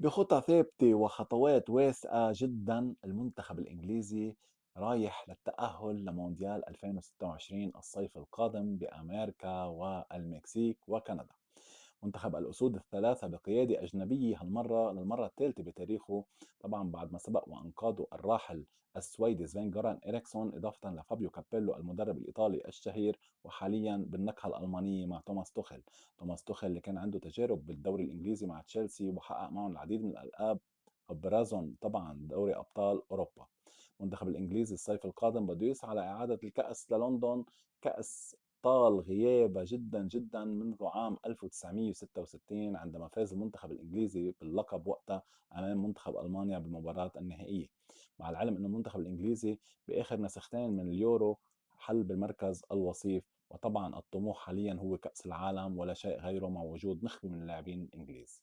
بخطى ثابتة وخطوات واثقة جدًا المنتخب الإنجليزي رايح للتأهل لمونديال 2026 الصيف القادم بأمريكا والمكسيك وكندا. منتخب الأسود الثلاثة بقيادة أجنبية هالمرة للمرة الثالثة بتاريخه، طبعا بعد ما سبق وأنقذوا الراحل السويدي سفين جوران إريكسون إضافة لفابيو كابيلو المدرب الإيطالي الشهير، وحاليا بالنكهة الألمانية مع توماس توخيل. توماس توخيل اللي كان عنده تجارب بالدوري الإنجليزي مع تشيلسي وحقق معهم العديد من الألقاب، أبرزهم طبعا دوري أبطال أوروبا. المنتخب الإنجليزي الصيف القادم بده يسعى لإعادة الكأس للندن، كأس طال غيابه جدًا، جدًا منذ عام 1966 عندما فاز المنتخب الإنجليزي باللقب وقتها أمام منتخب ألمانيا بالمباراة النهائية، مع العلم إنه المنتخب الإنجليزي بآخر نسختين من اليورو حل بالمركز الوصيف، وطبعًا الطموح حاليًا هو كأس العالم ولا شيء غيره مع وجود نخبة من اللاعبين الإنجليز.